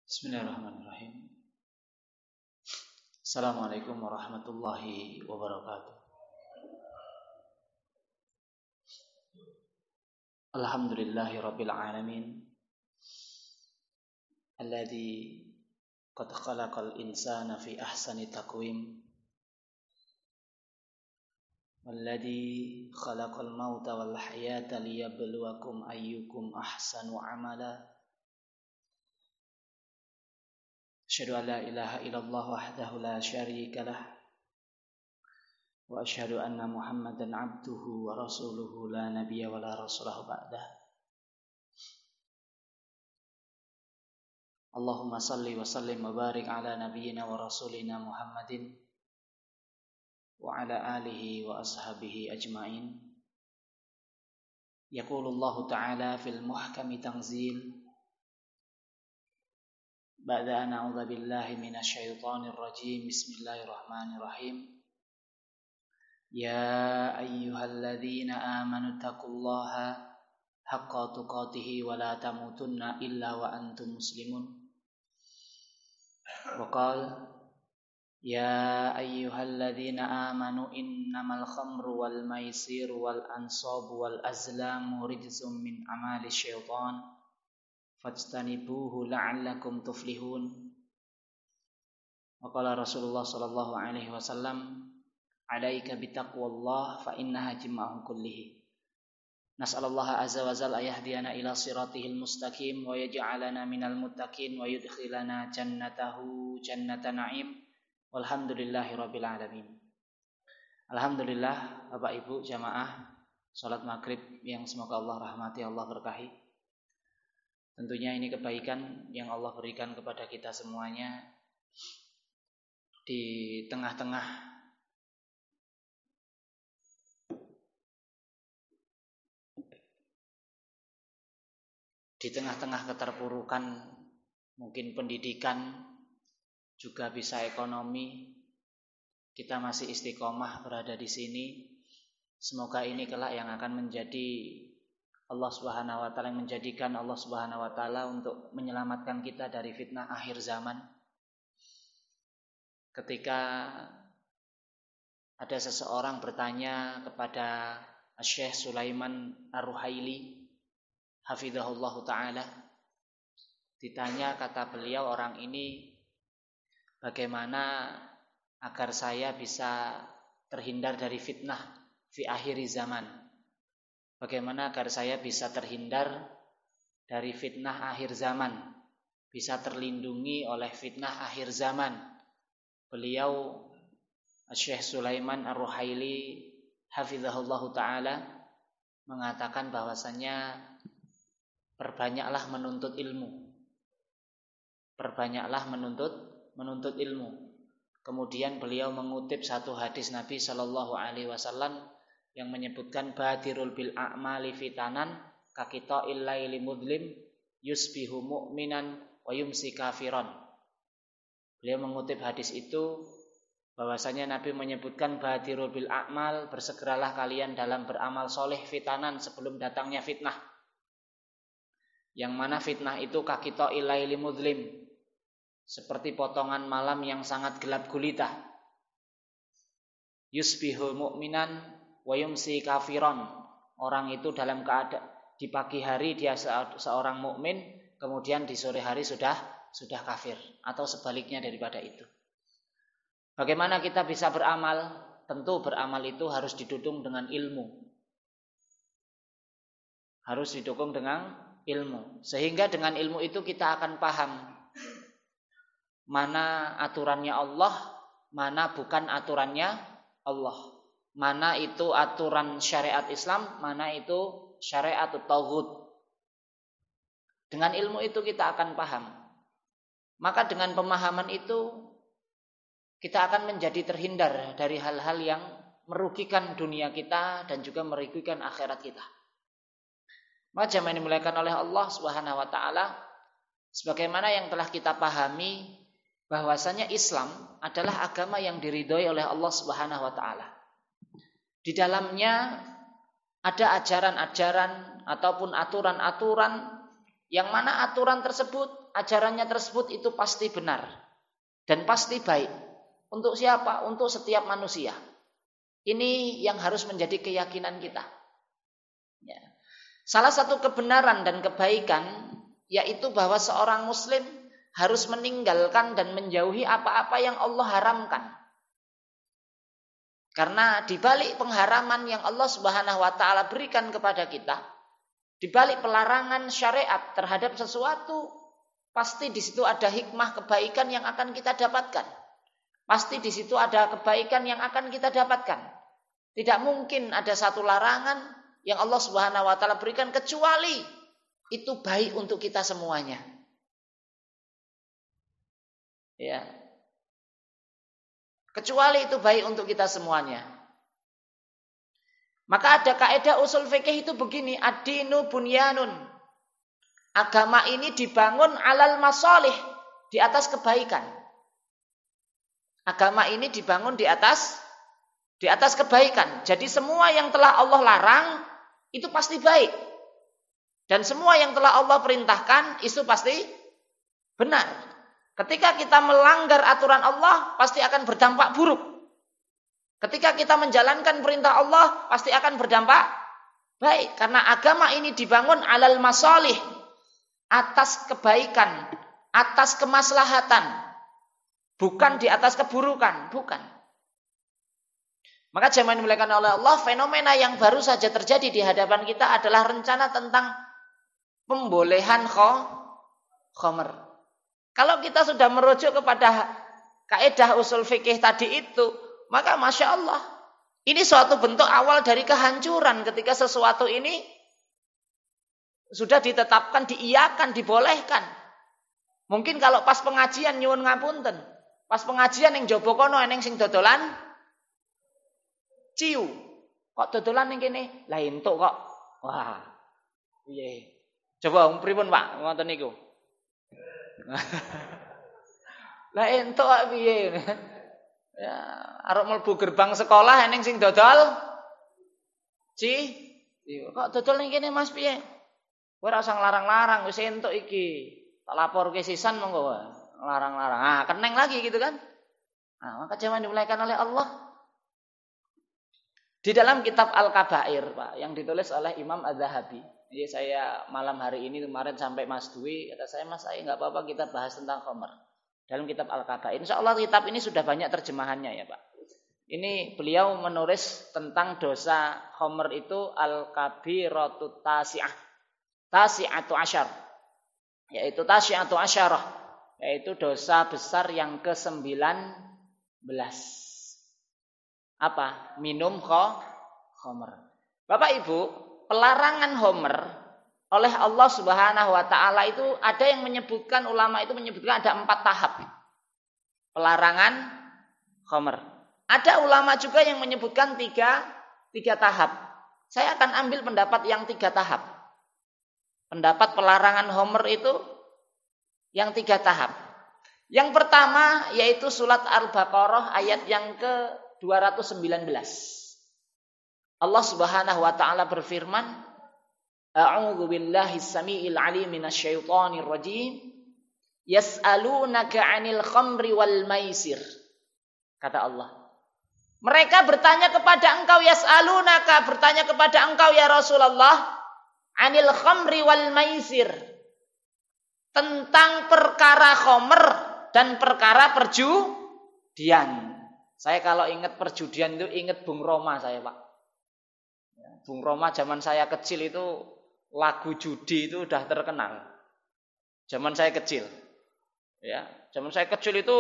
Bismillahirrahmanirrahim. Assalamualaikum warahmatullahi wabarakatuh. Alhamdulillahi rabbil alamin. Alladzi qad khalaqal insana fi ahsani taqwim. Walladzi khalaqal mauta wal hayata liyabluwakum ayyukum ahsanu amala. Asyhadu an la ilaha illallah wahdahu la syarika lah wa asyhadu anna Muhammadan abduhu wa rasuluhu la nabiyya wa la rasulah ba'dah. Allahumma salli wa sallim wa barik ala nabiyyina wa rasulina Muhammadin wa ala alihi wa ashabihi ajma'in. Yaqulullahu ta'ala fil muhkami tanzil ba'da an a'udzu billahi minasy syaithanir rajim. Bismillahirrahmanirrahim. Ya ayyuhalladzina amanu taqullaha haqqa tuqatih wa la tamutunna illa wa antum muslimun. Wa qala ya ayyuhalladzina amanu innamal khamru wal maisiru wal ansabu wal azlamu rijzum min amali syaitan fajtanibuhu la'allakum tuflihun. Wa qala Rasulullah sallallahu alaihi wasallam alaika bitaqwallah fa innaha jima'u kullihi. Nas'alullaha azza wa jalla ayahdiyana ila siratihil mustaqim wa yaj'alana minal muttaqin wa yudkhilana jannatahu jannatan na'im walhamdulillahi rabbil alamin. Alhamdulillah Bapak Ibu jamaah salat maghrib yang semoga Allah rahmati, Allah berkahi. Tentunya ini kebaikan yang Allah berikan kepada kita semuanya di tengah-tengah keterpurukan, mungkin pendidikan, juga bisa ekonomi, kita masih istiqomah berada di sini. Semoga ini kelak yang akan menjadi Allah Subhanahu wa taala, yang menjadikan Allah Subhanahu wa taala untuk menyelamatkan kita dari fitnah akhir zaman. Ketika ada seseorang bertanya kepada Syekh Sulaiman Ar-Ruhaili hafizahullah taala, ditanya, kata beliau, orang ini bagaimana agar saya bisa terhindar dari fitnah fi akhir zaman? Bagaimana agar saya bisa terhindar dari fitnah akhir zaman, bisa terlindungi oleh fitnah akhir zaman? Beliau Syekh Sulaiman Ar-Ruhaili hafizahullah ta'ala mengatakan bahwasannya perbanyaklah menuntut ilmu. Perbanyaklah menuntut ilmu. Kemudian beliau mengutip satu hadis Nabi sallallahu alaihi wasallam yang menyebutkan badirul bil a'mali fitanan kakita'il laili mudlim yusbihu mu'minan wa yumsi kafiran. Beliau mengutip hadis itu bahwasanya Nabi menyebutkan badirul bil a'mal, bersegeralah kalian dalam beramal soleh fitanan sebelum datangnya fitnah. Yang mana fitnah itu kakita'il laili mudlim, seperti potongan malam yang sangat gelap gulita. Yusbihu mu'minan wa yumsi kafiron, orang itu dalam keadaan di pagi hari dia seorang mukmin, kemudian di sore hari sudah kafir, atau sebaliknya daripada itu. Bagaimana kita bisa beramal? Tentu beramal itu harus didukung dengan ilmu. Harus didukung dengan ilmu, sehingga dengan ilmu itu kita akan paham mana aturannya Allah, mana bukan aturannya Allah. Mana itu aturan syariat Islam, mana itu syariat tauhid. Dengan ilmu itu kita akan paham. Maka dengan pemahaman itu kita akan menjadi terhindar dari hal-hal yang merugikan dunia kita dan juga merugikan akhirat kita. Maka jamaah yang dimuliakan oleh Allah Subhanahu wa taala, sebagaimana yang telah kita pahami bahwasanya Islam adalah agama yang diridhoi oleh Allah Subhanahu wa taala. Di dalamnya ada ajaran-ajaran ataupun aturan-aturan yang mana aturan tersebut ajarannya tersebut itu pasti benar dan pasti baik. Untuk siapa? Untuk setiap manusia. Ini yang harus menjadi keyakinan kita. Ya. Salah satu kebenaran dan kebaikan yaitu bahwa seorang muslim harus meninggalkan dan menjauhi apa-apa yang Allah haramkan. Karena di balik pengharaman yang Allah Subhanahu wa taala berikan kepada kita, di balik pelarangan syariat terhadap sesuatu, pasti di situ ada hikmah kebaikan yang akan kita dapatkan. Pasti di situ ada kebaikan yang akan kita dapatkan. Tidak mungkin ada satu larangan yang Allah Subhanahu wa taala berikan kecuali itu baik untuk kita semuanya. Ya. Kecuali itu baik untuk kita semuanya. Maka ada kaidah usul fikih itu begini, ad-dinu bunyanun. Agama ini dibangun alal masalih, di atas kebaikan. Agama ini dibangun di atas kebaikan. Jadi semua yang telah Allah larang itu pasti baik. Dan semua yang telah Allah perintahkan itu pasti benar. Ketika kita melanggar aturan Allah, pasti akan berdampak buruk. Ketika kita menjalankan perintah Allah, pasti akan berdampak baik. Karena agama ini dibangun alal masalih, atas kebaikan, atas kemaslahatan. Bukan di atas keburukan, bukan. Maka jamaah dimuliakan oleh Allah, fenomena yang baru saja terjadi di hadapan kita adalah rencana tentang pembolehan khamr. Kalau kita sudah merujuk kepada kaidah usul fikih tadi itu, maka Masya Allah, ini suatu bentuk awal dari kehancuran ketika sesuatu ini sudah ditetapkan, diiyakan, dibolehkan. Mungkin kalau pas pengajian nyuwun ngapunten, pas pengajian yang jowo kono eneng sing dodolan ciu. Kok dodolan ning kene? Lah entuk kok. Wah. Piye? Coba pripun Pak ngoten niku? Lah entuk kok piye? Ya, arep mlebu gerbang sekolah eneng sing dodol kok dodol ning kene Mas piye? Kowe ora usah nglarang-larang, wis entuk iki. Tak laporke sisan monggo wae. Larang-larang. Ah, keneng lagi gitu kan? Nah, maka jangan dimulaikan oleh Allah. Di dalam kitab Al-Kabair, Pak, yang ditulis oleh Imam Az-Zahabi. Jadi saya malam hari ini kemarin sampai Mas Dwi, kata saya, Mas, saya enggak apa-apa kita bahas tentang khamr. Dalam kitab Al-Kabair. Insyaallah kitab ini sudah banyak terjemahannya ya, Pak. Ini beliau menulis tentang dosa khamr itu Al-Kabiratut Tasi'ah. Tasi'atu asyar. Yaitu Tasi'atu asyarah. Yaitu dosa besar yang ke-19. Apa? Minum khamr. Bapak Ibu, pelarangan khamr oleh Allah Subhanahu wa taala itu ada yang menyebutkan, ulama itu menyebutkan ada 4 tahap. Pelarangan khamr. Ada ulama juga yang menyebutkan 3 tahap. Saya akan ambil pendapat yang 3 tahap. Pendapat pelarangan khamr itu yang 3 tahap. Yang pertama yaitu surat Al-Baqarah ayat yang ke-219. Allah Subhanahu wa taala berfirman, A'udzu billahi samiil 'aliim minasyaitonir rajim. Yas'alunaka 'anil khamri wal maisir. Kata Allah. Mereka bertanya kepada engkau, yas'alunaka, bertanya kepada engkau ya Rasulullah, 'anil khamri wal maisir. Tentang perkara khamr dan perkara perjudian. Saya kalau ingat perjudian itu ingat Bung Roma saya, Pak. Bung Roma zaman saya kecil itu lagu judi itu udah terkenal. Zaman saya kecil. Ya, zaman saya kecil itu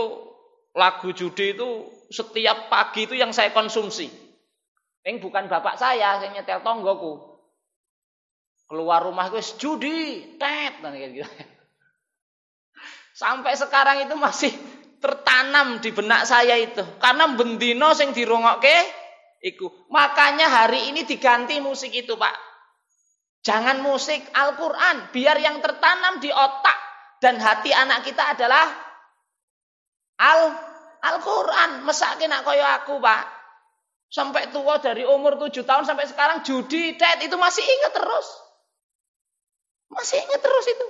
lagu judi itu setiap pagi itu yang saya konsumsi. Ini bukan bapak saya nyetel tonggoku. Keluar rumah gue judi, tet dan kayak gitu. Sampai sekarang itu masih tertanam di benak saya itu. Karena bendino sing dirungokke iku. Makanya hari ini diganti musik itu, Pak. Jangan musik Al-Quran. Biar yang tertanam di otak dan hati anak kita adalah Al-Quran. Mesake nak koyo aku, Pak. Sampai tua dari umur 7 tahun sampai sekarang judi, tet itu masih ingat terus. Masih ingat terus itu.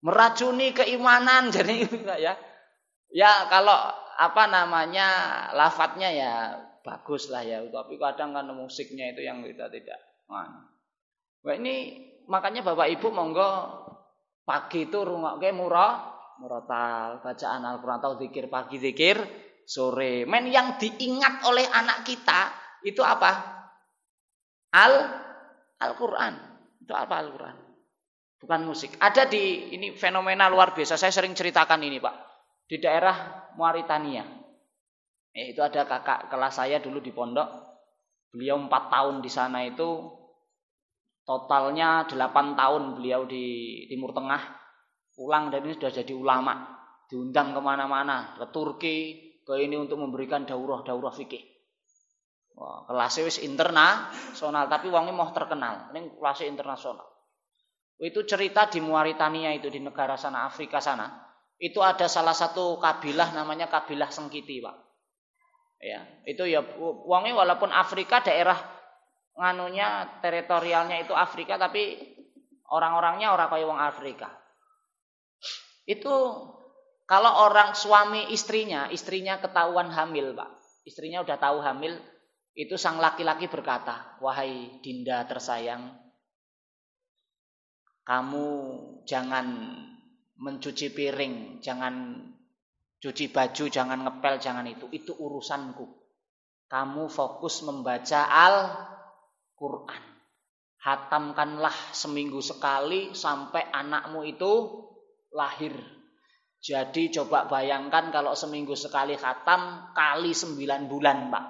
meracuni keimanan jadi ya. Ya kalau lafadznya ya bagus lah ya, tapi kadang kan musiknya itu yang kita tidak. Wah ini makanya Bapak Ibu monggo pagi itu rungokke murotal, bacaan Al-Qur'an atau zikir pagi, zikir sore. Men yang diingat oleh anak kita itu apa? Al-Qur'an. Itu apa Al-Qur'an? Bukan musik. Ada ini fenomena luar biasa. Saya sering ceritakan ini, Pak. Di daerah Mauritania. Itu ada kakak kelas saya dulu di pondok. Beliau 4 tahun di sana itu, totalnya 8 tahun beliau di Timur Tengah. Pulang dan ini sudah jadi ulama. Diundang kemana-mana, ke Turki, ke ini untuk memberikan daurah fikih. Wah, kelasnya wis internasional, tapi wongnya mau terkenal. Ini kelasnya internasional. Itu cerita di Mauritania itu, di negara sana, Afrika sana. Itu ada salah satu kabilah namanya kabilah Sengkiti, Pak. Ya, itu ya wongnya walaupun Afrika daerah teritorialnya itu Afrika, tapi orang-orangnya orang kaya wong Afrika. Itu kalau orang suami istrinya ketahuan hamil, Pak. Istrinya udah tahu hamil, itu sang laki-laki berkata, "Wahai Dinda tersayang, kamu jangan mencuci piring, jangan cuci baju, jangan ngepel, jangan itu urusanku. Kamu fokus membaca Al-Qur'an. Hatamkanlah seminggu sekali sampai anakmu itu lahir." Jadi coba bayangkan kalau seminggu sekali khatam kali 9 bulan, Pak.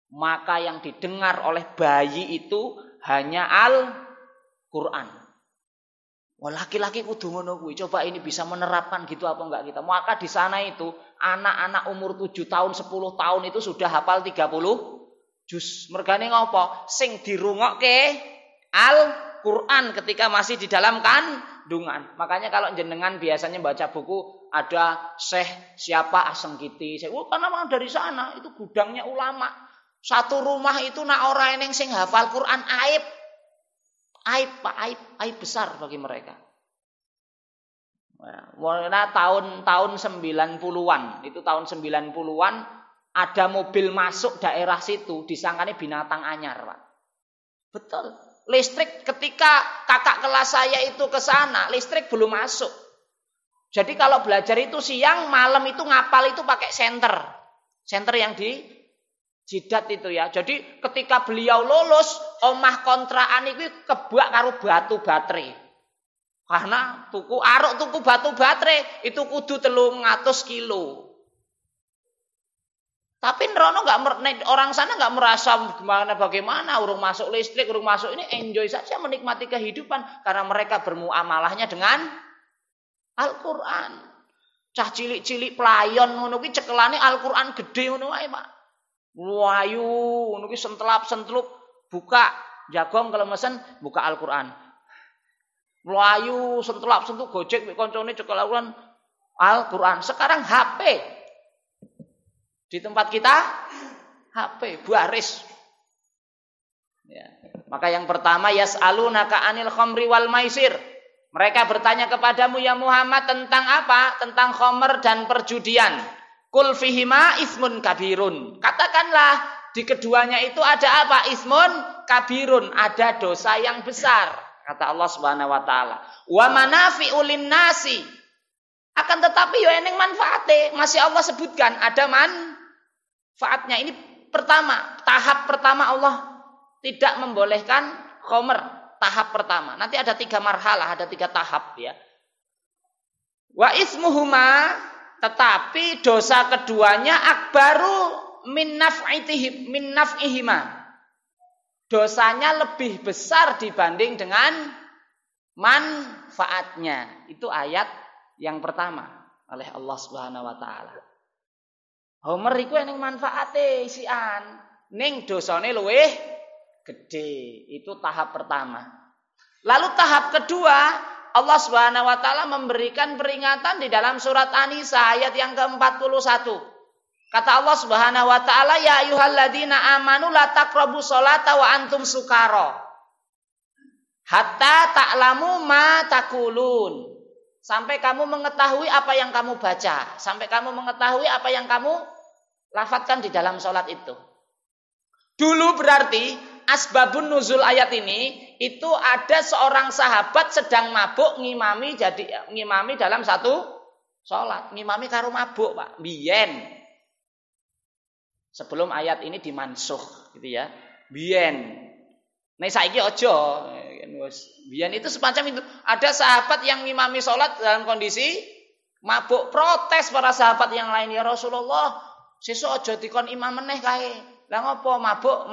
Maka yang didengar oleh bayi itu hanya Al-Qur'an. Wah, laki-laki kudu ngono kuwi. Coba ini bisa menerapkan gitu apa enggak kita. Maka di sana itu anak-anak umur 7 tahun, 10 tahun itu sudah hafal 30 juz. Mergane ngopo? Sing dirungokke Al-Qur'an ketika masih di dalam kandungan. Makanya kalau jenengan biasanya baca buku ada Syekh siapa Asengkiti. Karena memang dari sana itu gudangnya ulama. Satu rumah itu nak ora eneng sing hafal Quran aib. Aib besar bagi mereka. Nah, tahun 90-an, itu tahun 90-an ada mobil masuk daerah situ, disangkanya binatang anyar, Pak. Betul. Listrik ketika kakak kelas saya itu ke sana, listrik belum masuk. Jadi kalau belajar itu siang, malam itu ngapal itu pakai senter. Senter yang di jidat itu ya. Jadi ketika beliau lulus, omah kontrakan itu kebak karo batu baterai. Karena tuku batu baterai itu kudu 300 kilo. Tapi Nerono orang sana nggak merasa bagaimana urung masuk listrik, urung masuk ini, enjoy saja menikmati kehidupan karena mereka bermuamalahnya dengan Al-Qur'an. Cah cilik-cilik pelayon ngono kuwi cekelane Al-Qur'an gede ngono wae, Pak. Wayu ngono ki sentelap-sentelup buka jagong kelemesen buka Al-Qur'an. Mlayu sentelap-sentup gojek mek koncone cekel Al-Qur'an. Sekarang HP. Di tempat kita HP baris. Ya. Maka yang pertama yas'alunaka 'anil khamri wal maisir. Mereka bertanya kepadamu ya Muhammad tentang apa? Tentang khamr dan perjudian. Kul fihima ismun kabirun. Katakanlah di keduanya itu ada apa? Ismun kabirun, ada dosa yang besar. Kata Allah Subhanahu wa taala. Wa manafi'u linnasi. Akan tetapi yo eneng manfaate. Masih Allah sebutkan ada manfaatnya. Ini pertama, tahap pertama Allah tidak membolehkan khamr. Tahap pertama. Nanti ada 3 marhalah, ada 3 tahap ya. Wa ismuhuma, tetapi dosa keduanya akbaru min naf'ihima. Dosanya lebih besar dibanding dengan manfaatnya. Itu ayat yang pertama oleh Allah Subhanahu wa taala. Homer iku ning manfaate isian, ning dosane luwih gede. Itu tahap pertama. Lalu tahap kedua, Allah Subhanahu wa taala memberikan peringatan di dalam surat An-Nisa ayat yang ke-41. Kata Allah Subhanahu wa taala, ya ayyuhalladzina amanu la taqrabus sholata wa antum sukara hatta ta'lamu ma taqulun. Sampai kamu mengetahui apa yang kamu baca. Sampai kamu mengetahui apa yang kamu lafadzkan di dalam sholat itu. Dulu berarti asbabun nuzul ayat ini itu ada seorang sahabat sedang mabuk ngimami dalam satu sholat. Ngimami karo mabuk, Pak. Biyen. Sebelum ayat ini dimansuh gitu ya. Biyen. Nek saiki aja. Biyen itu semacam itu. Ada sahabat yang ngimami sholat dalam kondisi mabuk, protes para sahabat yang lain, ya Rasulullah, sesuk aja dikon imam meneh kae. Lah ngopo mabuk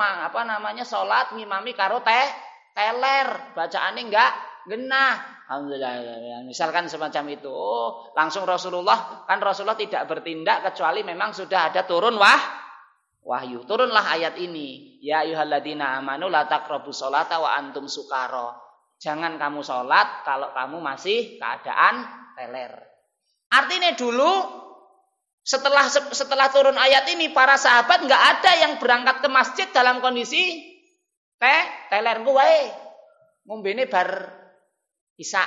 sholat ngimami karo teler, bacaane enggak genah. Alhamdulillah. Misalkan semacam itu. Oh, langsung Rasulullah tidak bertindak kecuali memang sudah ada turun wahyu. Turunlah ayat ini. Ya ayyuhalladzina amanu la taqrabus sholata wa antum sukara. Jangan kamu sholat kalau kamu masih keadaan teler. Artinya dulu setelah turun ayat ini para sahabat enggak ada yang berangkat ke masjid dalam kondisi teler ku wae. Ngombene bar isya.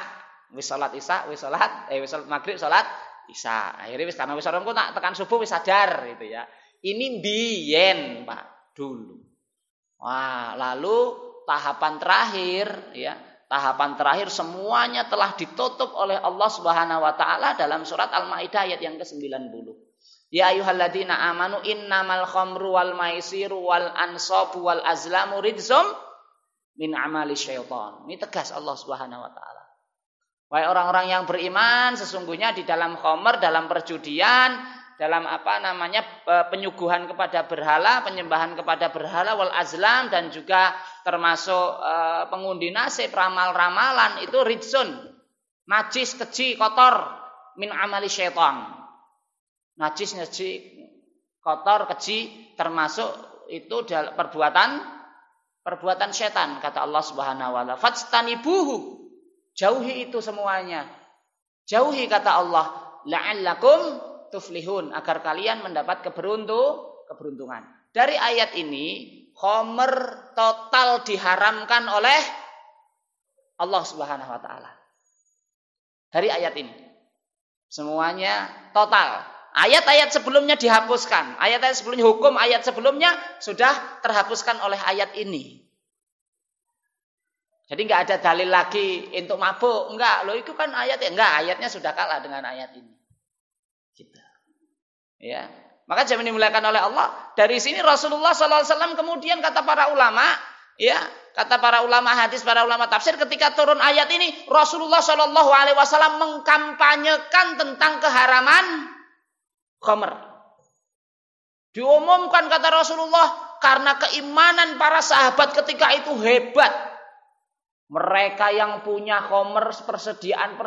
Wis salat isya, wis salat maghrib, salat isya. Akhirnya wis karena wis ora engko tak tekan subuh wis sadar gitu ya. Ini biyen, Pak, dulu. Wah, lalu tahapan terakhir semuanya telah ditutup oleh Allah Subhanahu wa taala dalam surat Al-Maidah ayat yang ke-90. Ya ayyuhalladzina amanu innamal khamru wal maisiru wal ansabu wal azlamu rijzum min amali syaitan. Ini tegas Allah Subhanahu wa taala. Wahai orang-orang yang beriman, sesungguhnya di dalam khamr, dalam perjudian, dalam penyuguhan kepada berhala, penyembahan kepada berhala, wal azlam, dan juga termasuk pengundi nasib, ramal-ramalan, itu rijsun, najis, keji, kotor, min amali syaitan. Najis, kotor, keji, termasuk itu perbuatan syaitan, kata Allah Subhanahu wa taala. Fajtanibuhu, jauhi itu semuanya. Jauhi, kata Allah, la'allakum tuflihun, agar kalian mendapat keberuntungan. Dari ayat ini, khamr total diharamkan oleh Allah Subhanahu wa taala. Dari ayat ini. Semuanya total. Ayat-ayat sebelumnya dihapuskan. Ayat-ayat sebelumnya, hukum ayat sebelumnya sudah terhapuskan oleh ayat ini. Jadi enggak ada dalil lagi untuk mabuk. Enggak, loh itu kan ayatnya sudah kalah dengan ayat ini. Gitu. Ya, maka jangan dimuliakan oleh Allah. Dari sini Rasulullah SAW kemudian kata para ulama hadis, para ulama tafsir, ketika turun ayat ini Rasulullah SAW mengkampanyekan tentang keharaman khamr. Diumumkan, kata Rasulullah, karena keimanan para sahabat ketika itu hebat. Mereka yang punya khamr, persediaan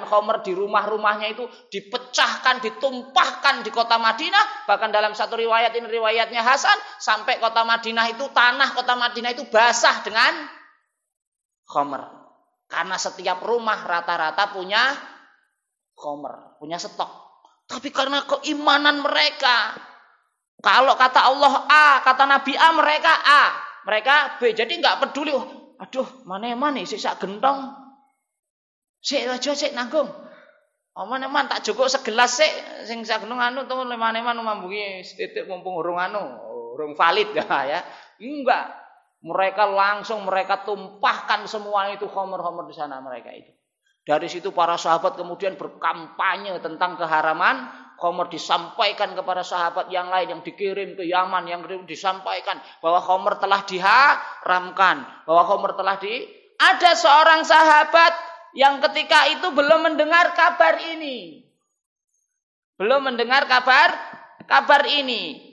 khamr di rumah-rumahnya itu dipecahkan, ditumpahkan di kota Madinah. Bahkan dalam satu riwayat, ini riwayatnya Hasan, sampai tanah kota Madinah itu basah dengan khamr. Karena setiap rumah rata-rata punya khamr, punya stok. Tapi karena keimanan mereka, kalau kata Allah A, kata Nabi A, mereka B. Jadi nggak peduli. Aduh, mana sik sak gentong. Sik aja sik nanggung. Mana tak cukup segelas sik sing sak gentong to mana mambuki sithik mumpung urung valid ya. Enggak. Mereka tumpahkan semua itu khamr di sana mereka itu. Dari situ para sahabat kemudian berkampanye tentang keharaman khamr, disampaikan kepada sahabat yang lain yang dikirim ke Yaman, yang disampaikan bahwa khamr telah diharamkan, bahwa khamr ada seorang sahabat yang ketika itu belum mendengar kabar ini.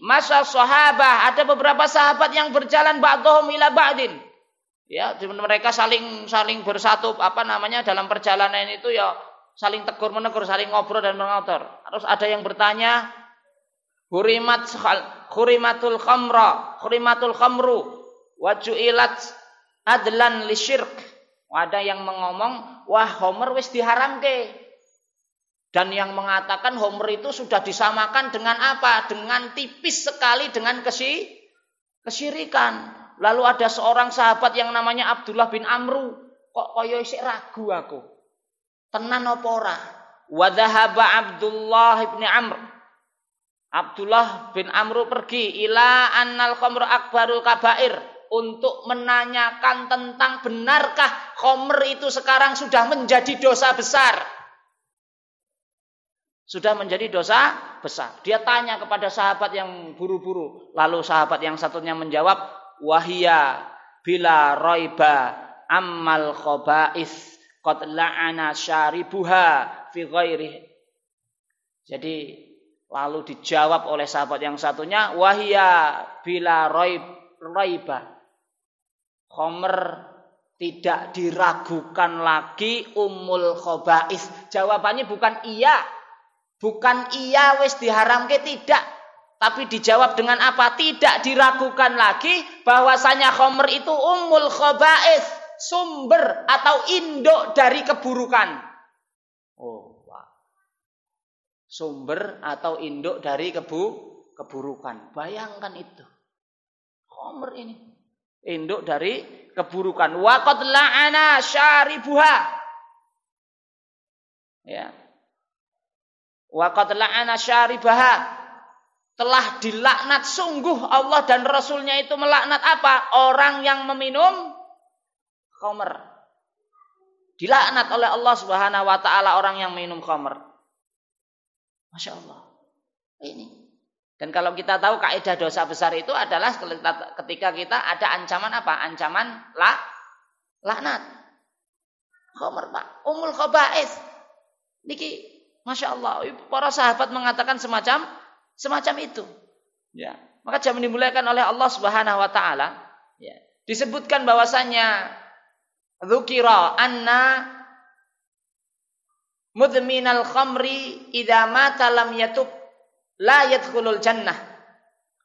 Masa sahabat, ada beberapa sahabat yang berjalan ba'dhum ila ba'din. Ya, mereka saling bersatu dalam perjalanan itu ya, saling tegur menegur, saling ngobrol dan mengotor. Terus ada yang bertanya, khurimatul khamru wa ju'ilat adlan lisyirk. Ada yang mengomong, wah khamr wis diharamke. Dan yang mengatakan khamr itu sudah disamakan dengan apa? Dengan tipis sekali dengan kesyirikan. Lalu ada seorang sahabat yang namanya Abdullah bin Amru. Kok koyo isih ragu aku. Tenan apa ora? Wa dhahaba Abdullah bin Amr pergi ila annal khamr akbarul kabair untuk menanyakan tentang benarkah khamr itu sekarang sudah menjadi dosa besar. Sudah menjadi dosa besar. Dia tanya kepada sahabat yang buru-buru. Lalu sahabat yang satunya menjawab, wahia bila raiba ammal khaba'is qad la'ana syaribuha fi ghairi. Jadi lalu dijawab oleh sahabat yang satunya, wahia bila raiba. Khamr tidak diragukan lagi ummul khaba'is. Jawabannya bukan iya. Bukan iya wis diharamke, tidak. Tapi dijawab dengan apa? Tidak diragukan lagi bahwasanya khamr itu ummul khaba'is, sumber atau induk dari keburukan. Oh, wow. Sumber atau induk dari keburukan. Bayangkan itu. Khamr ini induk dari keburukan. Wa qad la'ana syaribuha. Ya. Wa qad la'ana syaribaha. Telah dilaknat sungguh Allah dan Rasulnya itu melaknat apa? Orang yang meminum khamr. Dilaknat oleh Allah Subhanahu wa taala orang yang minum khamr. Masya Allah. Ini. Dan kalau kita tahu kaidah dosa besar itu adalah ketika kita ada ancaman apa? Ancaman laknat. Khamr, Pak. Ummul khaba'is. Niki Masya Allah, para sahabat mengatakan semacam itu. Ya, maka jangan dimuliakan oleh Allah Subhanahu wa taala. Ya. Disebutkan bahwasanya dzukira anna mudminal khamri idza mata lam yatub la yadkhulul jannah.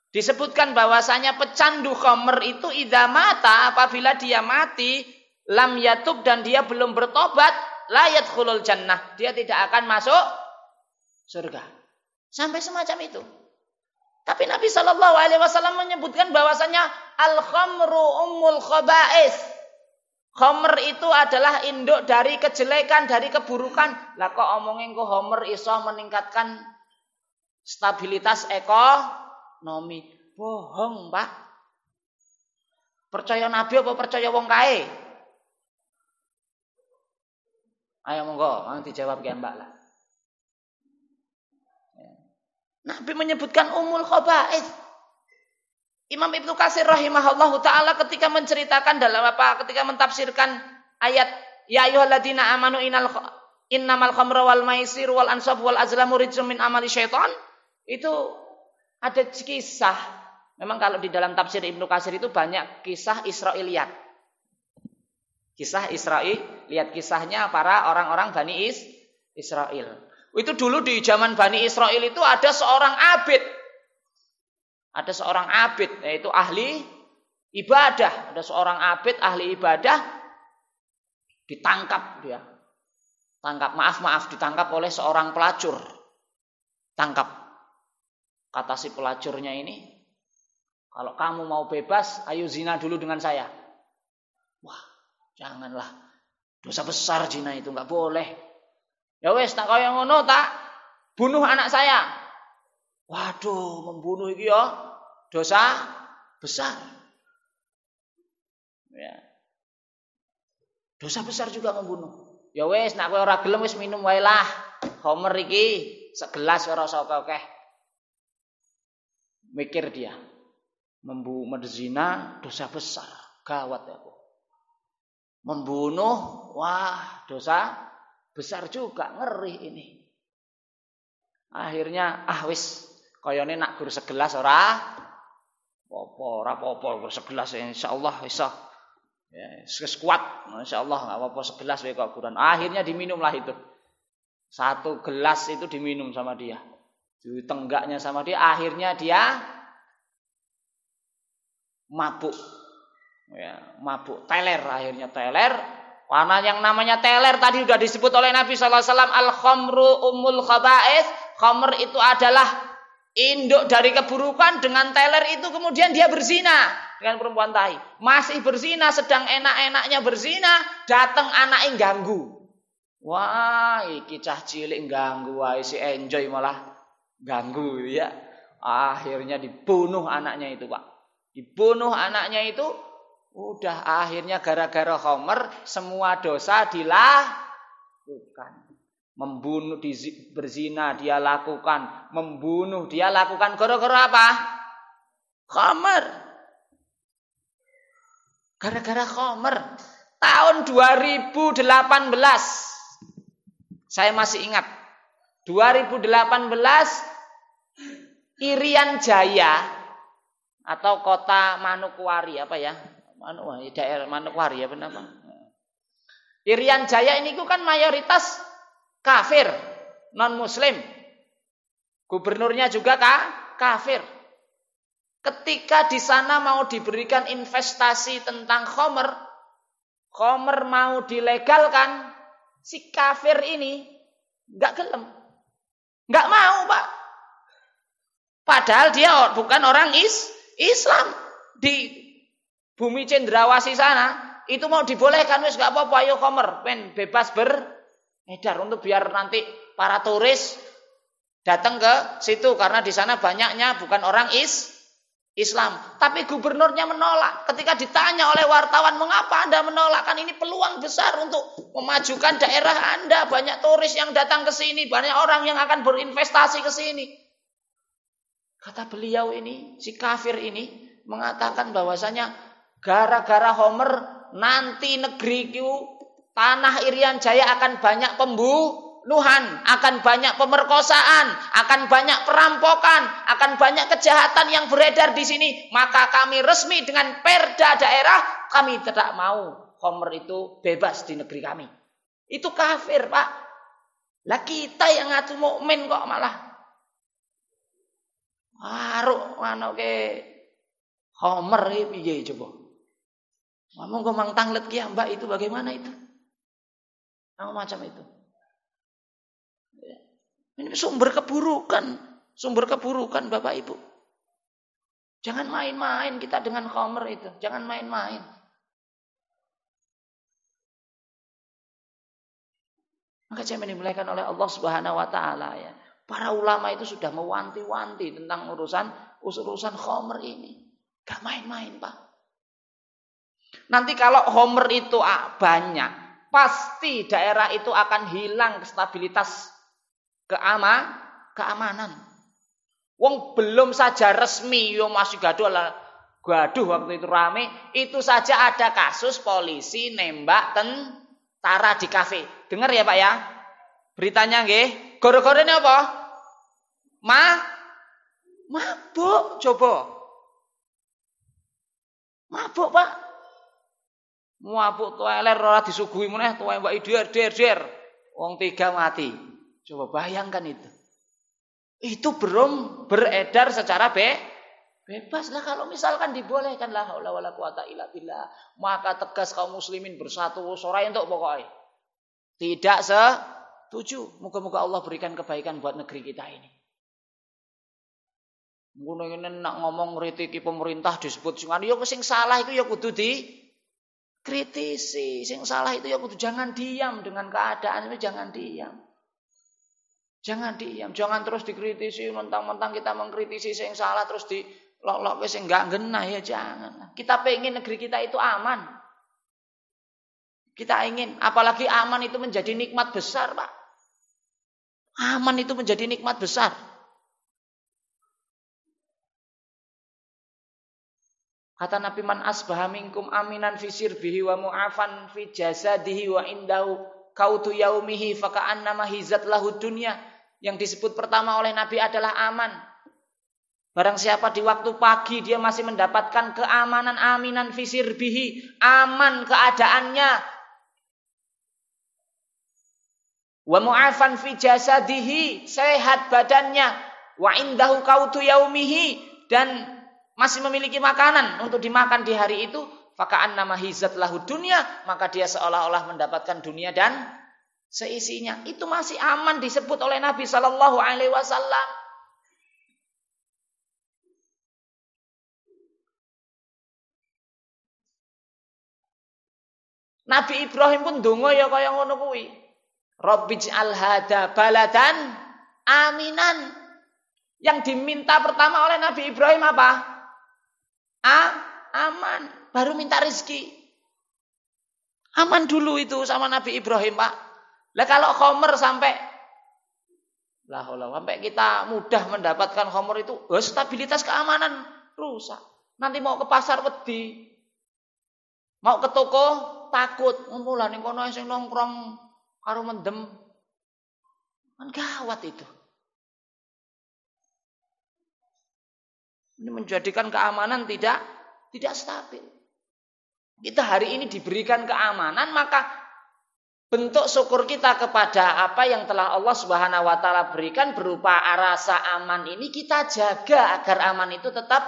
Disebutkan bahwasanya pecandu khamr itu idza mata, apabila dia mati, lam yatub dan dia belum bertobat, la yadkhulul jannah, dia tidak akan masuk surga. Sampai semacam itu. Tapi Nabi Shallallahu Alaihi Wasallam menyebutkan bahwasanya al khamru ummul khaba'is. Khamr itu adalah induk dari kejelekan, dari keburukan. Lah kok omongin kok khamr iso meningkatkan stabilitas ekonomi? Bohong, Pak. Percaya Nabi apa percaya wong kae? Ayo monggo, mang dijawab ya Mbak lah. Nabi menyebutkan ummul khaba'is. Imam Ibnu Katsir rahimahullahu taala ketika menceritakan ketika mentafsirkan ayat ya ayyuhalladzina amanu innamal khamru wal maisir wal ansab wal azlamu rijzum min amali syaitan, itu ada kisah. Memang kalau di dalam tafsir Ibnu Katsir itu banyak kisah Israiliyat. Kisah Israel, lihat kisahnya para orang-orang Bani Israel. Itu dulu di zaman Bani Israel itu ada seorang abid. Ada seorang abid, yaitu ahli ibadah. Ada seorang abid, ahli ibadah, ditangkap dia. Ditangkap oleh seorang pelacur. Tangkap. Kata si pelacurnya ini, kalau kamu mau bebas, ayo zina dulu dengan saya. Wah. Janganlah, dosa besar zina itu, nggak boleh. Ya wes, tak kaya ngono tak bunuh anak saya. Waduh, membunuh itu ya dosa besar. Ya. Dosa besar juga membunuh. Ya wes, nak kowe ora gelem wis minum wae lah. Khamr iki segelas ora usah akeh. Mikir dia. Menzina dosa besar, gawat ya. Membunuh, wah dosa besar juga, ngeri ini. Akhirnya wis kayane nak gur segelas ora apa-apa gur segelas insyaallah bisa. Ya, kuat insyaallah enggak apa-apa segelas wae kok guran. Akhirnya diminumlah itu. Satu gelas itu diminum sama dia. Ditenggaknya sama dia, akhirnya dia mabuk. Ya, mabuk, teler, akhirnya teler. Karena yang namanya teler tadi sudah disebut oleh Nabi sallallahu alaihi wasallam, al-khamru ummul khaba'is. Khamr itu adalah induk dari keburukan. Dengan teler itu kemudian dia berzina dengan perempuan tai. Masih berzina, sedang enak-enaknya berzina, datang anaknya ganggu. Wah, iki cah cilik ganggu wae si enjoy malah ganggu ya. Akhirnya dibunuh anaknya itu, Pak. Dibunuh anaknya itu udah akhirnya gara-gara khamr semua dosa dilakukan. Membunuh, berzina dia lakukan, membunuh dia lakukan gara-gara apa? Khamr. Gara-gara khamr. Tahun 2018 saya masih ingat 2018 Irian Jaya atau kota Manokwari apa ya? Daerah Manokwari ya benar Pak. Irian Jaya ini kan mayoritas kafir, non muslim. Gubernurnya juga kafir. Ketika di sana mau diberikan investasi tentang khamr mau dilegalkan, si kafir ini nggak gelem, nggak mau Pak. Padahal dia bukan orang Islam. Di bumi cendrawasih sana itu mau dibolehkan, wis nggak apa-apa, ayo khamr, bebas beredar untuk biar nanti para turis datang ke situ karena di sana banyaknya bukan orang Islam. Tapi gubernurnya menolak. Ketika ditanya oleh wartawan, mengapa Anda menolak? Kan ini peluang besar untuk memajukan daerah Anda. Banyak turis yang datang ke sini. Banyak orang yang akan berinvestasi ke sini. Kata beliau ini, si kafir ini, mengatakan bahwasanya gara-gara khamr nanti negeriku, tanah Irian Jaya akan banyak pembunuhan, akan banyak pemerkosaan, akan banyak perampokan, akan banyak kejahatan yang beredar di sini. Maka kami resmi dengan perda daerah, kami tidak mau khamr itu bebas di negeri kami. Itu kafir, Pak. Lah kita yang ngaku mukmin kok malah aruk ke khamr iki piye coba. Ngomong gomang tanglet ki Mbak, itu bagaimana itu? Macam itu. Ini sumber keburukan Bapak Ibu. Jangan main-main kita dengan khamr itu, jangan main-main. Maka saya dimuliakan oleh Allah Subhanahu wa taala ya. Para ulama itu sudah mewanti-wanti tentang urusan khamr ini. Gak main-main, Pak. Nanti kalau khamr itu banyak, pasti daerah itu akan hilang stabilitas keamanan. Wong belum saja resmi yo masih gaduh waktu itu rame, itu saja ada kasus polisi nembak tentara di kafe. Dengar ya Pak ya. Beritanya nggih. Gara-gara ini apa? Mabuk coba. Mabuk Pak. Mabuk toilet ora disuguhi meneh tuwek der. Wong 3 mati. Coba bayangkan itu. Itu belum beredar secara bebas lah. Kalau misalkan dibolehkan la haula wala quwata illa billah, maka tegas kaum muslimin bersatu ora entuk pokoknya. Tidak setuju. Moga-moga Allah berikan kebaikan buat negeri kita ini. Ngono ngene nak ngomong ngritiki pemerintah disebut sing salah itu ya kudu dikritisi. Sing salah itu ya kudu jangan diam dengan keadaan ini, jangan diam. Jangan diam, jangan terus dikritisi, mentang-mentang kita mengkritisi sing salah terus dilok-lok sing enggak genah ya jangan. Kita pengen negeri kita itu aman. Kita ingin, apalagi aman itu menjadi nikmat besar, Pak. Aman itu menjadi nikmat besar. Kata Nabi, man asbaha minkum aminan fi sirbihi wa mu'afan fi jasadihi wa indahu kautu yaumihi faka'annama hizat lahu dunya. Yang disebut pertama oleh Nabi adalah aman. Barang siapa di waktu pagi dia masih mendapatkan keamanan, aminan fi sirbihi, aman keadaannya. Wa mu'afan fi jasadihi, sehat badannya. Wa indahu kautu yaumihi, dan masih memiliki makanan untuk dimakan di hari itu, faka'annama hizat lahu dunya, maka dia seolah-olah mendapatkan dunia dan seisinya. Itu masih aman disebut oleh Nabi Sallallahu Alaihi Wasallam. Nabi Ibrahim pun donga ya kaya ngono kuwi. Rabbij'al hadza baladan aminan. Yang diminta pertama oleh Nabi Ibrahim apa? Aman. Baru minta rezeki. Aman dulu itu sama Nabi Ibrahim, Pak. Lah kalau khomer sampai kita mudah mendapatkan khomer itu, stabilitas keamanan rusak. Nanti mau ke pasar wedi. Mau ke toko takut. Mulane kono sing nongkrong karo mendem. Kan gawat itu. Ini menjadikan keamanan tidak stabil. Kita hari ini diberikan keamanan, maka bentuk syukur kita kepada apa yang telah Allah Subhanahu wa taala berikan berupa rasa aman ini kita jaga agar aman itu tetap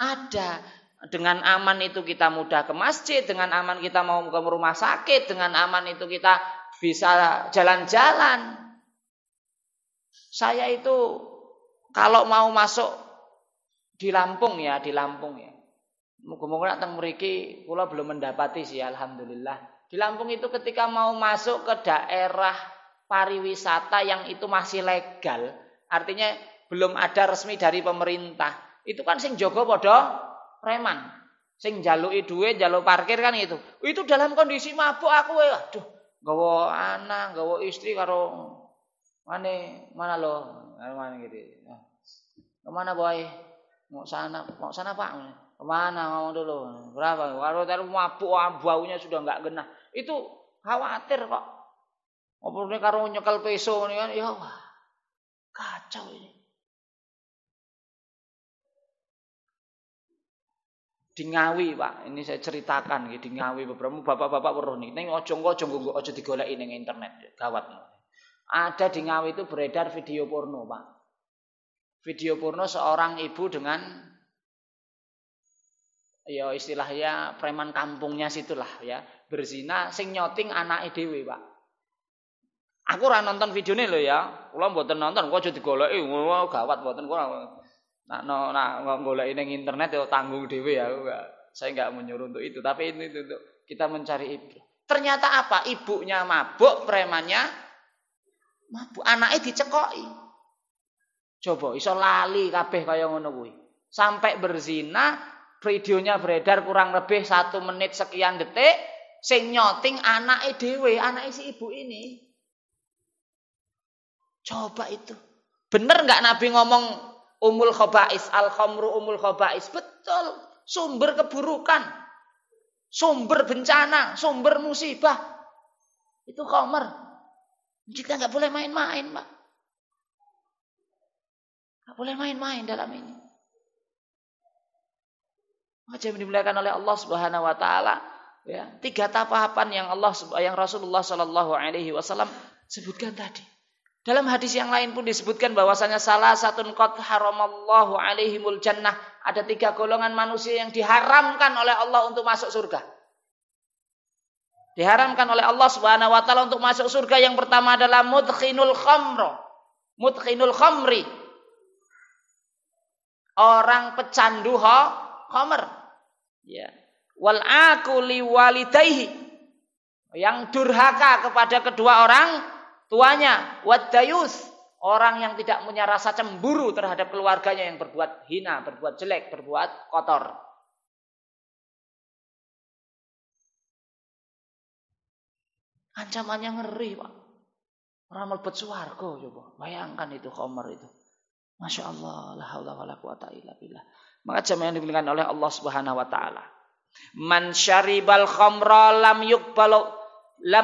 ada. Dengan aman itu kita mudah ke masjid, dengan aman kita mau ke rumah sakit, dengan aman itu kita bisa jalan-jalan. Saya itu kalau mau masuk di Lampung ya. Muga-muga teng mriki kula belum mendapati sih, alhamdulillah. Di Lampung itu ketika mau masuk ke daerah pariwisata yang itu masih legal, artinya belum ada resmi dari pemerintah. Itu kan sing jaga padha preman. Sing njaluki dhuwit, njaluk parkir kan itu. Itu dalam kondisi mabuk aku, aduh, nggawa anak, nggawa istri karo mana gitu. Kemana boy? Mau sana Pak. Kemana ngomong dulu? Berapa? Kalau terlalu mabuk, baunya sudah enggak genah. Itu khawatir kok. Ngobrolnya karo nyekel peso ini kan, ya wah, kacau ini. Di Ngawi Pak, ini saya ceritakan di Ngawi beberapa bapak-bapak weruh nih. Ning aja digoleki ning internet, gawat. Ada di Ngawi itu beredar video porno, Pak. Video porno seorang ibu dengan ya istilahnya preman kampungnya situlah ya, berzina sing nyoting anake dhewe, Pak. Aku ora nonton videone lho ya. Kula mboten nonton, kok aja digoleki, gawat mboten kula. Nak goleki ning internet ya tanggung dhewe ya. Saya enggak menyuruh untuk itu, tapi ini untuk kita mencari ibrah. Ternyata apa? Ibunya mabuk, premannya mabuk, anake dicekoki. Coba iso lali kabeh kaya ngono kuwi. Sampai berzina, videonya beredar kurang lebih 1 menit sekian detik, sing nyoting anake dhewe, anake si ibu ini. Coba itu. Bener enggak Nabi ngomong umul khaba'is, al-khamru umul khaba'is? Betul. Sumber keburukan, sumber bencana, sumber musibah. Itu khamr. Kita enggak boleh main-main, Pak. Enggak boleh main-main dalam ini. Maka dimuliakan oleh Allah Subhanahu wa taala, ya. 3 tahapan yang Rasulullah sallallahu alaihi wasallam sebutkan tadi. Dalam hadis yang lain pun disebutkan bahwasanya salah satun qad haramallahu alaihimul jannah, ada 3 golongan manusia yang diharamkan oleh Allah untuk masuk surga. Diharamkan oleh Allah Subhanahu wa taala untuk masuk surga. Yang pertama adalah mudkhinul khamri. Orang pecandu khamr. Ya. Wal aquli walidayhi. Yang durhaka kepada kedua orang tuanya. Waddayus. Orang yang tidak punya rasa cemburu terhadap keluarganya yang berbuat hina, berbuat jelek, berbuat kotor. Ancamannya ngeri, Pak. Orang mlebet swarga coba. Bayangkan itu khamr itu. Masya Allah, la haula wala quwata illa billah. Maka jamaah yang dimuliakan oleh Allah Subhanahu wa taala. Man syaribal khamra lam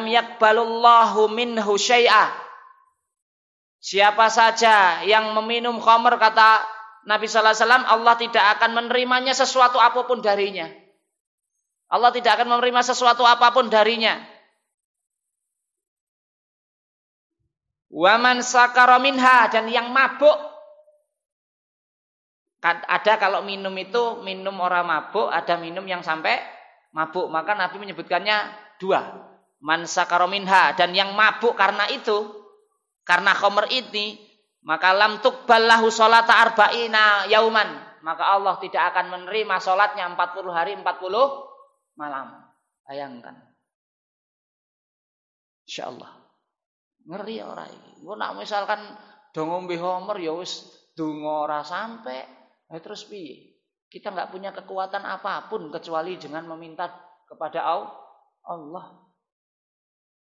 yakbalullahu minhu syai'a. Siapa saja yang meminum khamr, kata Nabi sallallahu alaihi wasallam, Allah tidak akan menerimanya sesuatu apapun darinya. Allah tidak akan menerima sesuatu apapun darinya. Wa man sakara minha, dan yang mabuk. Ada kalau minum itu minum orang mabuk, ada minum yang sampai mabuk. Maka Nabi menyebutkannya 2. Man sakara minha, dan yang mabuk karena itu, karena khamr ini, maka lam tuqbal lahu sholata arba'ina yauman. Maka Allah tidak akan menerima sholatnya 40 hari 40 malam. Bayangkan. Insyaallah. Ngeri ora iki. Engko nek misalkan do ngombe homer ya wis donga ora sampe, terus piye? Kita enggak punya kekuatan apapun kecuali dengan meminta kepada Allah.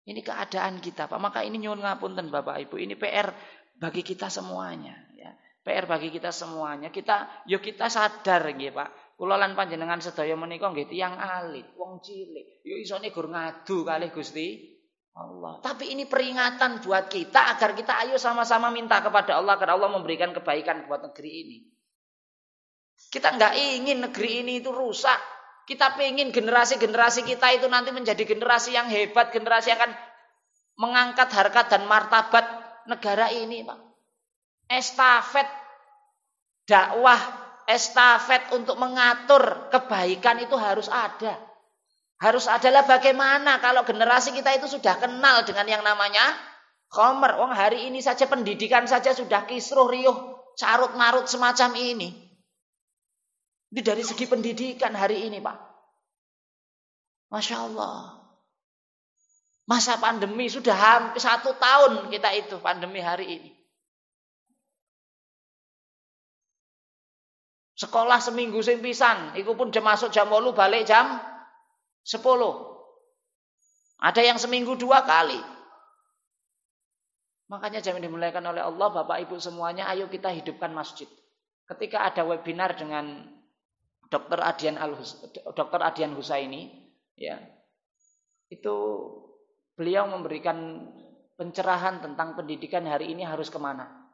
Ini keadaan kita, Pak. Maka ini nyuwun ngapunten Bapak Ibu, ini PR bagi kita semuanya, ya. PR bagi kita semuanya. Kita sadar nggih, Pak. Kula lan panjenengan sedaya menika nggih tiyang alit, wong cilik. Ya isone gur ngadu kalih Gusti Allah. Tapi ini peringatan buat kita agar kita ayo sama-sama minta kepada Allah agar Allah memberikan kebaikan buat negeri ini. Kita nggak ingin negeri ini itu rusak. Kita pengen generasi-generasi kita itu nanti menjadi generasi yang hebat, generasi yang akan mengangkat harkat dan martabat negara ini, Pak. Estafet dakwah, estafet untuk mengatur kebaikan itu harus ada. Harus adalah bagaimana kalau generasi kita itu sudah kenal dengan yang namanya khomer. Wong hari ini saja pendidikan saja sudah kisruh riuh, carut marut semacam ini. Ini dari segi pendidikan hari ini, Pak. Masya Allah. Masa pandemi sudah hampir 1 tahun kita itu pandemi hari ini. Sekolah seminggu sing pisan, iku pun masuk jam 8 balik jam 10. Ada yang seminggu 2 kali. Makanya jangan dimuliakan oleh Allah, Bapak Ibu semuanya, ayo kita hidupkan masjid. Ketika ada webinar dengan Dr. Adian Husaini, ya, itu beliau memberikan pencerahan tentang pendidikan hari ini harus kemana.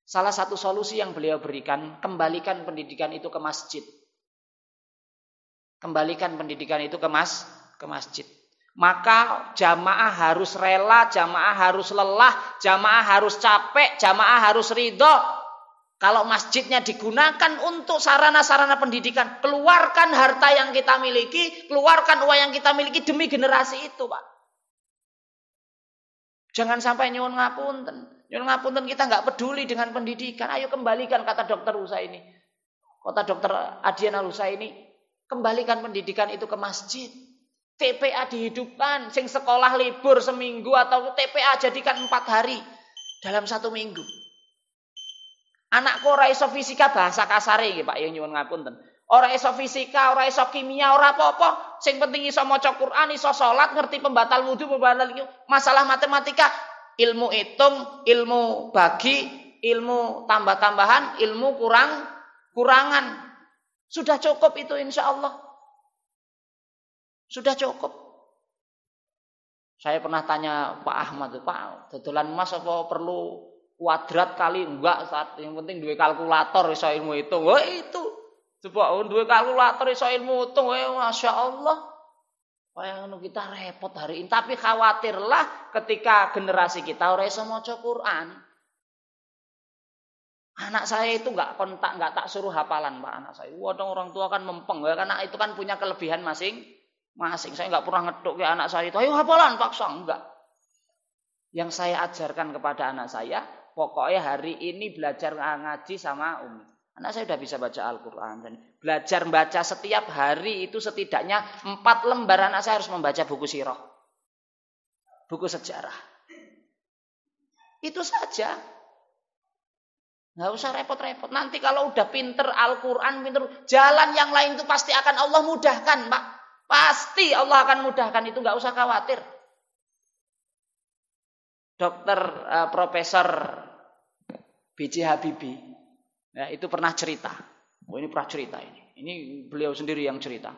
Salah satu solusi yang beliau berikan, kembalikan pendidikan itu ke masjid. Kembalikan pendidikan itu ke masjid. Maka jamaah harus rela, jamaah harus lelah, jamaah harus capek, jamaah harus ridho. Kalau masjidnya digunakan untuk sarana-sarana pendidikan, keluarkan harta yang kita miliki, keluarkan uang yang kita miliki demi generasi itu, Pak. Jangan sampai nyuwun ngapunten. Nyuwun ngapunten kita nggak peduli dengan pendidikan. Ayo kembalikan, kata Dokter Husaini. Kata Dokter Adian Husaini, kembalikan pendidikan itu ke masjid. TPA dihidupkan, sing sekolah libur seminggu atau TPA jadikan 4 hari dalam 1 minggu. Anakku ora iso fisika bahasa kasare nggih Pak, yang nyuwun ngapunten. Ora iso fisika, ora iso kimia, ora apa-apa. Sing penting iso maca Quran, iso salat, ngerti pembatal wudu, masalah matematika, ilmu hitung, ilmu bagi, ilmu tambah-tambahan, ilmu kurangan. Sudah cukup itu insya Allah. Sudah cukup. Saya pernah tanya Pak Ahmad, Pak, dodolan emas apa perlu kuadrat kali enggak, saat yang penting duwe kalkulator iso ilmu hitung. Wah itu. Coba duwe kalkulator iso ilmu hitung, Masya Allah. Kayak kita repot hari ini, tapi khawatirlah ketika generasi kita ora iso maca Quran. Anak saya itu enggak tak suruh hafalan, Pak, anak saya. Waduh, orang tua kan mempeng ya, karena itu kan punya kelebihan masing-masing. Saya enggak pernah ngeduk ke anak saya itu, ayo hafalan paksa, enggak. Yang saya ajarkan kepada anak saya, pokoknya hari ini belajar ngaji sama Umi. Anak saya sudah bisa baca Al-Quran. Dan belajar baca setiap hari itu setidaknya 4 lembar anak saya harus membaca buku sirah. Buku sejarah. Itu saja. Nggak usah repot-repot. Nanti kalau udah pinter Al-Quran, pinter jalan yang lain itu pasti akan Allah mudahkan, Pak. Pasti Allah akan mudahkan, itu nggak usah khawatir. Profesor B.J. Habibie, ya, itu pernah cerita. Ini pernah cerita ini. Ini beliau sendiri yang cerita.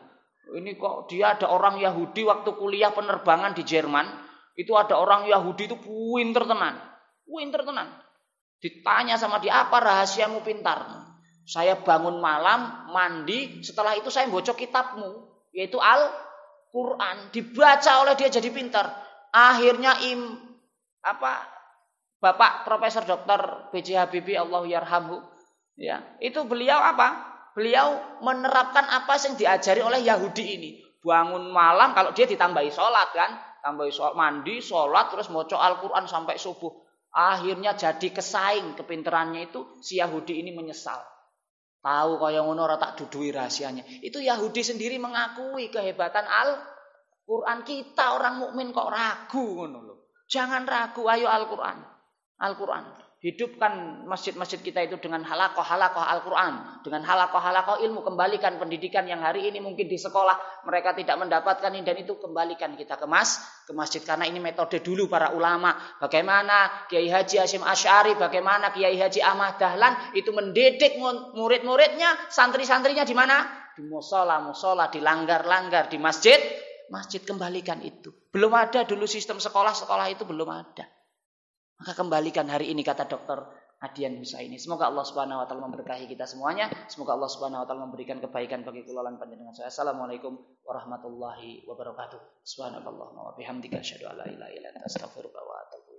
Ini kok dia ada orang Yahudi waktu kuliah penerbangan di Jerman, itu ada orang Yahudi itu pinter tenan. Ditanya sama dia, apa rahasiamu pintar? Saya bangun malam, mandi, setelah itu saya baca kitabmu, yaitu Al-Quran. Dibaca oleh dia jadi pintar. Akhirnya Bapak Profesor Dr. B.J. Habibie, Allah yarhamhu, ya, itu beliau apa? Beliau menerapkan apa yang diajari oleh Yahudi ini. Bangun malam, kalau dia ditambahi sholat kan, tambahi sholat, mandi, sholat, terus maca Al-Quran sampai subuh. Akhirnya jadi kesaing kepinterannya itu, si Yahudi ini menyesal. Tahu kaya ngono ora tak dudui rahasianya. Itu Yahudi sendiri mengakui kehebatan Al-Quran. Kita orang mukmin kok ragu ngono lho. Jangan ragu, ayo Al-Quran. Al-Quran. Hidupkan masjid-masjid kita itu dengan halakoh Al-Quran. Dengan halakoh ilmu. Kembalikan pendidikan yang hari ini mungkin di sekolah mereka tidak mendapatkan ini. Dan itu kembalikan kita ke masjid. Karena ini metode dulu para ulama. Bagaimana Kiai Haji Hasyim Asy'ari, bagaimana Kiai Haji Ahmad Dahlan itu mendidik murid-muridnya, santri-santrinya di mana? Di musola, di langgar-langgar, di masjid. Masjid, kembalikan itu. Belum ada dulu sistem sekolah itu belum ada. Maka kembalikan hari ini, kata Dr. Adian Husaini. Semoga Allah Subhanahu wa taala memberkahi kita semuanya. Semoga Allah Subhanahu wa taala memberikan kebaikan bagi kula lan panjenengan saya. Assalamualaikum warahmatullahi wabarakatuh. Subhanakallahumma wa bihamdika asyhadu an la ilaha illa anta astaghfiruka wa atubu